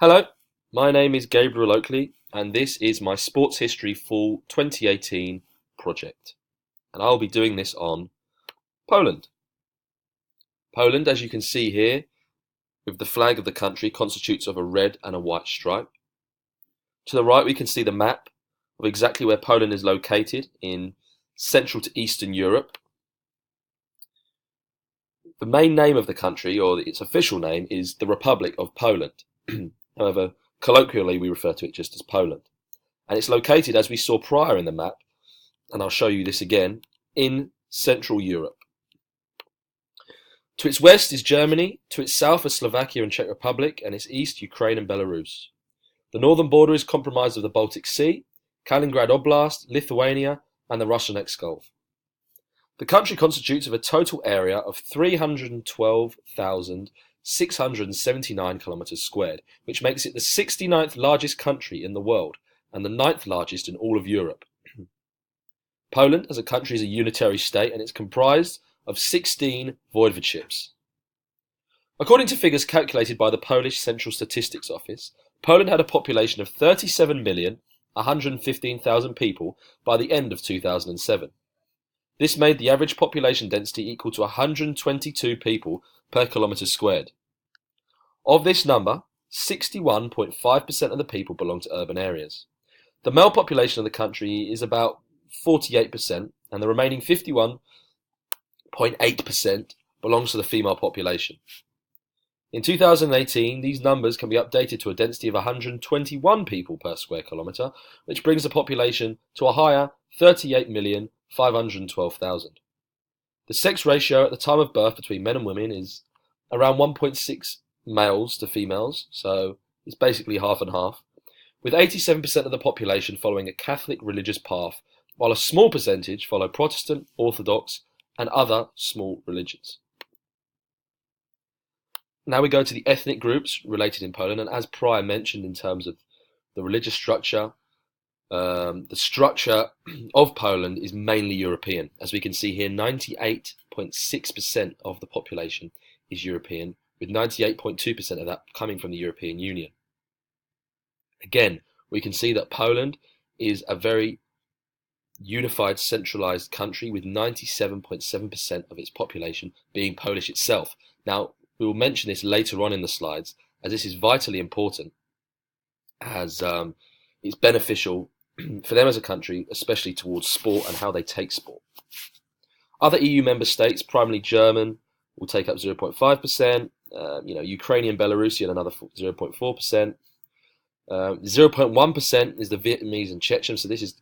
Hello, my name is Gabriel Oakley, and this is my Sports History Fall 2018 project. And I'll be doing this on Poland. Poland, as you can see here, with the flag of the country, constitutes of a red and a white stripe. To the right, we can see the map of exactly where Poland is located in Central to Eastern Europe. The main name of the country, or its official name, is the Republic of Poland. However, colloquially, we refer to it just as Poland. And it's located, as we saw prior in the map, and I'll show you this again, in Central Europe. To its west is Germany, to its south are Slovakia and Czech Republic, and its east Ukraine and Belarus. The northern border is comprised of the Baltic Sea, Kaliningrad Oblast, Lithuania, and the Russian ex-Gulf. The country constitutes of a total area of 312,679 kilometers squared, which makes it the 69th largest country in the world and the 9th largest in all of Europe. Poland as a country is a unitary state, and it's comprised of 16 voivodeships. According to figures calculated by the Polish Central Statistics Office, Poland had a population of 37,115,000 people by the end of 2007. This made the average population density equal to 122 people per kilometre squared. Of this number, 61.5% of the people belong to urban areas. The male population of the country is about 48%, and the remaining 51.8% belongs to the female population. In 2018, these numbers can be updated to a density of 121 people per square kilometre, which brings the population to a higher 38,512,000. The sex ratio at the time of birth between men and women is around 1.6 males to females, so it's basically half and half, with 87% of the population following a Catholic religious path, while a small percentage follow Protestant, Orthodox, and other small religions. Now we go to the ethnic groups related in Poland, and as prior mentioned in terms of the religious structure, the structure of Poland is mainly European. As we can see here, 98.6% of the population is European, with 98.2% of that coming from the European Union. Again, we can see that Poland is a very unified, centralized country with 97.7% of its population being Polish itself. Now, we will mention this later on in the slides, as this is vitally important, as it's beneficial for them as a country, especially towards sport and how they take sport. Other EU member states, primarily German, will take up 0.5%, Ukrainian, Belarusian, another 0.4%. 0.1% is the Vietnamese and Chechen, so this is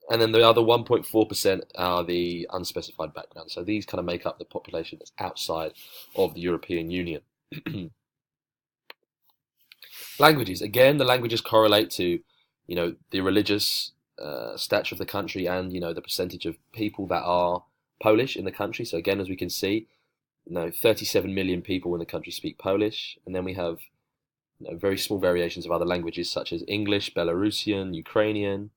and then the other 1.4% are the unspecified background. So these kind of make up the population that's outside of the European Union. Languages. Again, the languages correlate to, the religious stature of the country and, the percentage of people that are Polish in the country. So again, as we can see, 37 million people in the country speak Polish. And then we have very small variations of other languages such as English, Belarusian, Ukrainian,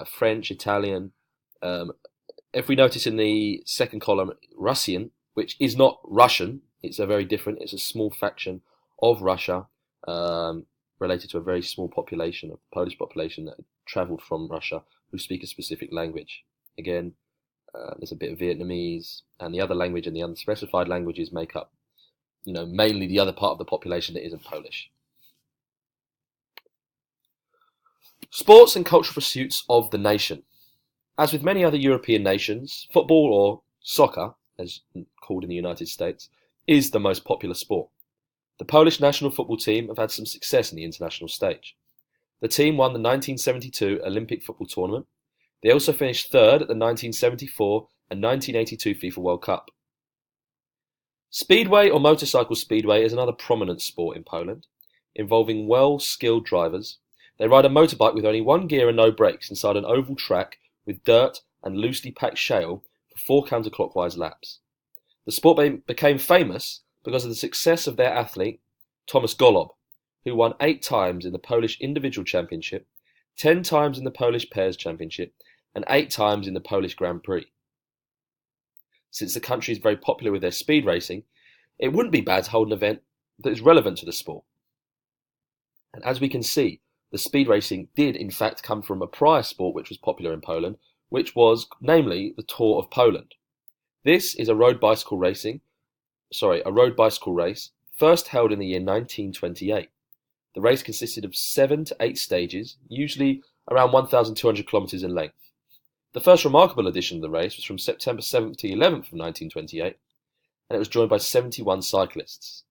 French, Italian. If we notice in the second column, Russian, which is not Russian, it's a small faction of Russia, related to a very small population of the Polish population that travelled from Russia who speak a specific language. Again, there's a bit of Vietnamese, and the other language and the unspecified languages make up, mainly the other part of the population that isn't Polish. Sports and cultural pursuits of the nation. As with many other European nations, football, or soccer, as called in the United States, is the most popular sport. The Polish national football team have had some success in the international stage. The team won the 1972 Olympic football tournament. They also finished third at the 1974 and 1982 FIFA World Cup. Speedway or motorcycle speedway is another prominent sport in Poland, involving well-skilled drivers. They ride a motorbike with only one gear and no brakes inside an oval track with dirt and loosely packed shale for 4 counterclockwise laps. The sport became famous because of the success of their athlete, Thomas Golob, who won 8 times in the Polish Individual Championship, 10 times in the Polish Pairs Championship, and 8 times in the Polish Grand Prix. Since the country is very popular with their speed racing, it wouldn't be bad to hold an event that is relevant to the sport. And as we can see, the speed racing did in fact come from a prior sport which was popular in Poland, which was namely the Tour of Poland. This is a road bicycle race first held in the year 1928. The race consisted of 7 to 8 stages, usually around 1,200 kilometers in length. The first remarkable edition of the race was from September 7th to 11th of 1928, and it was joined by 71 cyclists.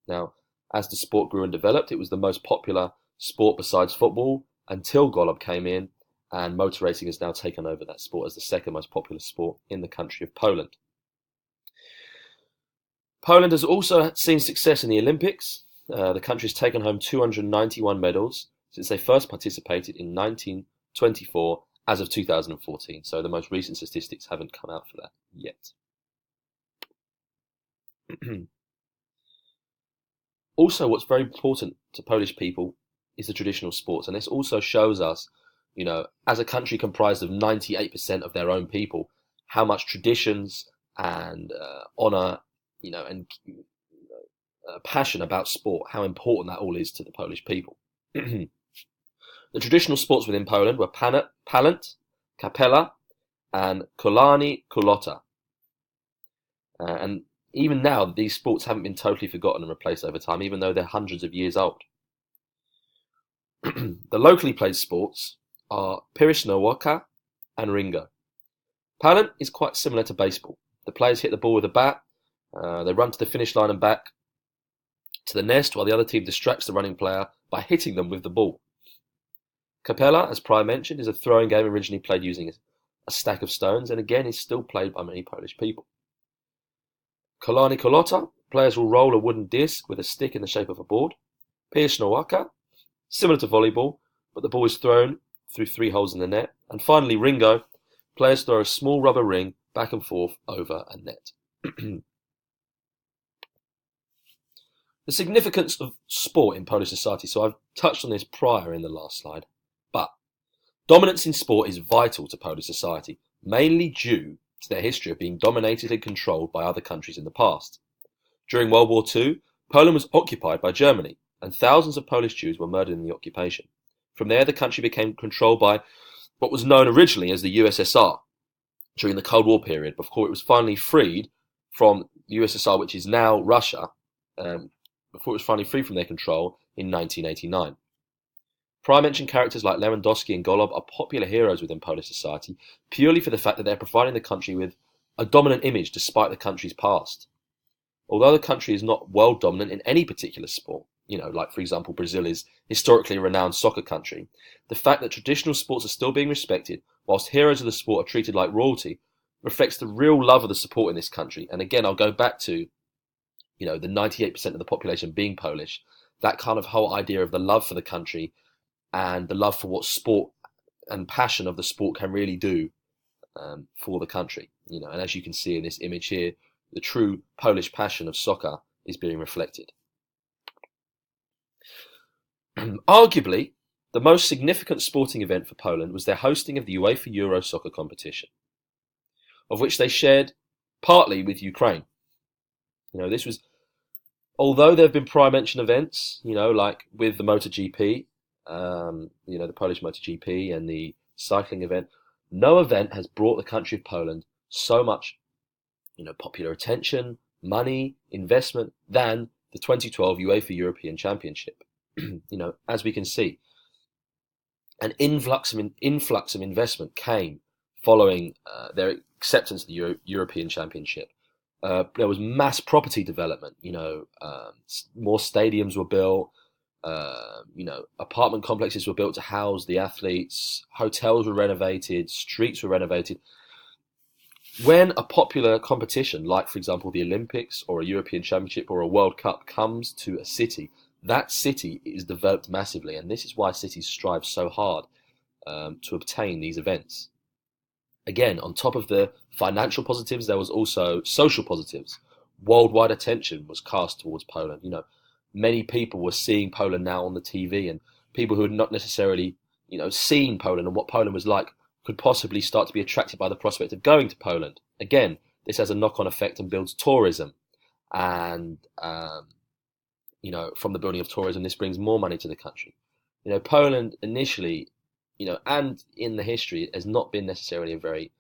Now, as the sport grew and developed, it was the most popular sport besides football until Golob came in, and motor racing has now taken over that sport as the second most popular sport in the country of Poland. Poland has also seen success in the Olympics. The country has taken home 291 medals since they first participated in 1924 as of 2014. So the most recent statistics haven't come out for that yet. Also, what's very important to Polish people is the traditional sports. And this also shows us, as a country comprised of 98% of their own people, how much traditions and honor, and passion about sport, how important that all is to the Polish people. The traditional sports within Poland were palant, kapela, and kolani kulota. And even now, these sports haven't been totally forgotten and replaced over time, even though they're hundreds of years old. The locally played sports are piłeczna and ringo. Palant is quite similar to baseball. The players hit the ball with a bat, they run to the finish line and back to the nest, while the other team distracts the running player by hitting them with the ball. Kapela, as Prior mentioned, is a throwing game originally played using a stack of stones, and again is still played by many Polish people. Kolani Kulota, players will roll a wooden disc with a stick in the shape of a board. Piłeczna, similar to volleyball, but the ball is thrown through 3 holes in the net. And finally, ringo, players throw a small rubber ring back and forth over a net. The significance of sport in Polish society. So I've touched on this prior in the last slide, but dominance in sport is vital to Polish society, mainly due to their history of being dominated and controlled by other countries in the past. During World War II, Poland was occupied by Germany, and thousands of Polish Jews were murdered in the occupation. From there, the country became controlled by what was known originally as the USSR during the Cold War period, before it was finally freed from the USSR, which is now Russia, before it was finally free from their control in 1989. Prior mentioned characters like Lewandowski and Golob are popular heroes within Polish society purely for the fact that they're providing the country with a dominant image despite the country's past. Although the country is not world dominant in any particular sport, like for example Brazil is historically a renowned soccer country, the fact that traditional sports are still being respected whilst heroes of the sport are treated like royalty reflects the real love of the support in this country. And again, I'll go back to the 98% of the population being Polish, that kind of whole idea of the love for the country and the love for what sport and passion of the sport can really do for the country. And as you can see in this image here, the true Polish passion of soccer is being reflected. Arguably, the most significant sporting event for Poland was their hosting of the UEFA Euro soccer competition, of which they shared partly with Ukraine. This was, although there have been prior mentioned events, like with the MotoGP, the Polish MotoGP and the cycling event, no event has brought the country of Poland so much, popular attention, money, investment than the 2012 UEFA European Championship. As we can see, an influx of investment came following their acceptance of the European Championship. There was mass property development. More stadiums were built. Apartment complexes were built to house the athletes. Hotels were renovated. Streets were renovated. When a popular competition, like for example the Olympics or a European Championship or a World Cup, comes to a city, that city is developed massively, and this is why cities strive so hard to obtain these events. Again, on top of the financial positives, there was also social positives. Worldwide attention was cast towards Poland. Many people were seeing Poland now on the TV, and people who had not necessarily, seen Poland and what Poland was like could possibly start to be attracted by the prospect of going to Poland. Again, this has a knock-on effect and builds tourism and from the building of tourism, this brings more money to the country. Poland initially, and in the history, has not been necessarily a very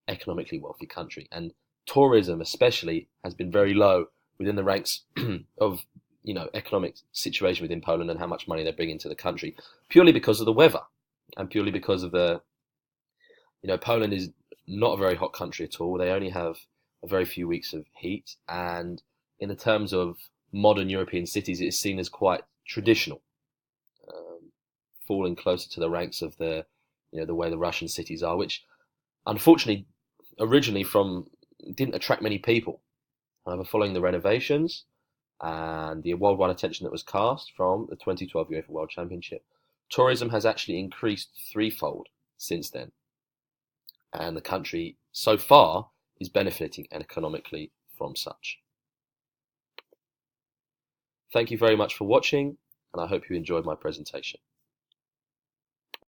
economically wealthy country, and tourism especially has been very low within the ranks of economic situation within Poland and how much money they bring into the country, purely because of the weather and purely because of Poland is not a very hot country at all. They only have a very few weeks of heat, and in the terms of modern European cities, it is seen as quite traditional, falling closer to the ranks of the way the Russian cities are, which unfortunately originally from didn't attract many people. However, following the renovations and the worldwide attention that was cast from the 2012 UEFA World Championship, tourism has actually increased threefold since then, and the country so far is benefiting economically from such. Thank you very much for watching, and I hope you enjoyed my presentation.